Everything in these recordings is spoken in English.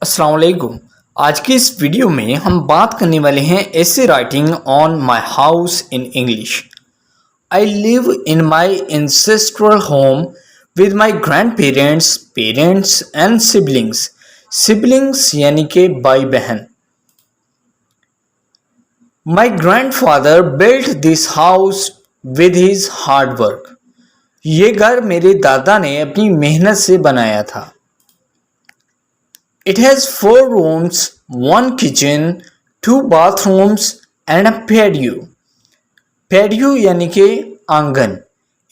अस्सलाम वालेकुम। आज की इस वीडियो में हम बात करने वाले हैं ऐसे writing on my house in English. I live in my ancestral home with my grand parents parents and siblings. Siblings यानी कि भाई बहन। My grandfather built this house with his hard work. ये घर मेरे दादा ने अपनी मेहनत से बनाया था। It has 4 rooms, one kitchen, 2 bathrooms and a patio. Patio यानी कि आंगन।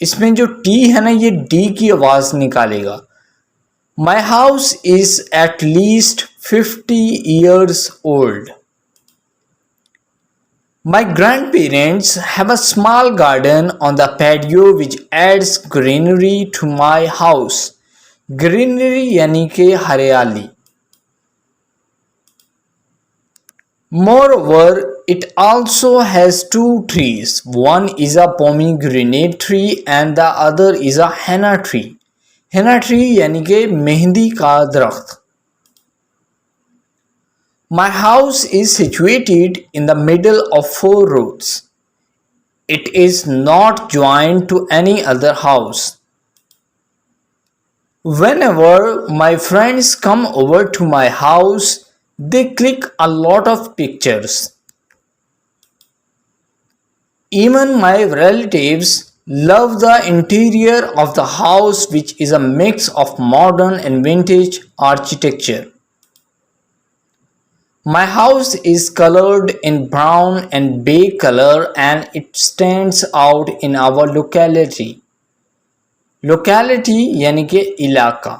इसमें जो टी है ना, ये डी की आवाज़ निकालेगा। My house is at least 50 years old. My grandparents have a small garden on the patio which adds greenery to my house. Greenery यानी कि हरियाली। Moreover, it also has 2 trees. One is a pomegranate tree and the other is a henna tree. Henna tree यानी कि मेहंदी का दरख्त। My house is situated in the middle of 4 roads. It is not joined to any other house. Whenever my friends come over to my house, they click a lot of pictures. Even my relatives love the interior of the house, which is a mix of modern and vintage architecture. My house is colored in brown and beige color and it stands out in our locality. Locality यानी कि इलाका।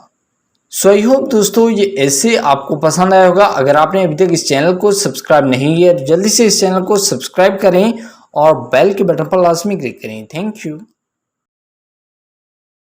सो I hope दोस्तों ये ऐसे आपको पसंद आया होगा। अगर आपने अभी तक इस चैनल को सब्सक्राइब नहीं किया तो जल्दी से इस चैनल को सब्सक्राइब करें और बेल के बटन पर लाजमी क्लिक करें। Thank you.